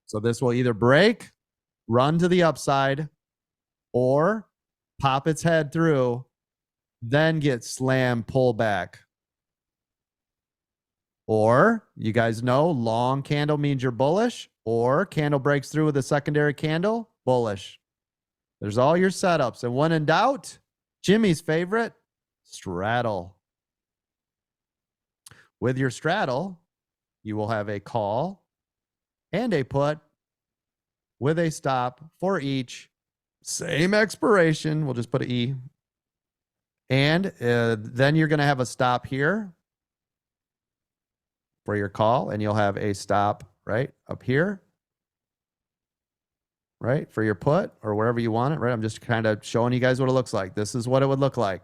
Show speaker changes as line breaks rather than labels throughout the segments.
So this will either break, run to the upside, or pop its head through, then get slammed, pull back. Or you guys know long candle means you're bullish, or candle breaks through with a secondary candle, bullish. There's all your setups. And when in doubt, Jimmy's favorite, straddle. With your straddle, you will have a call and a put with a stop for each. Same expiration. We'll just put an E. And then you're going to have a stop here for your call, and you'll have a stop right up here, right, for your put or wherever you want it, right? I'm just kind of showing you guys what it looks like. This is what it would look like.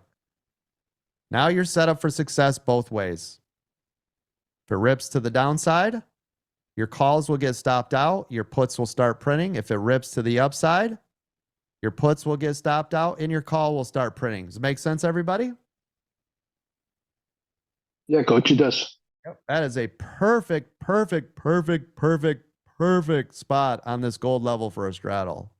Now you're set up for success both ways. If it rips to the downside, your calls will get stopped out. Your puts will start printing. If it rips to the upside, your puts will get stopped out and your call will start printing. Does it make sense, everybody?
Yeah, coach, it does.
Yep. That is a perfect spot on this gold level for a straddle.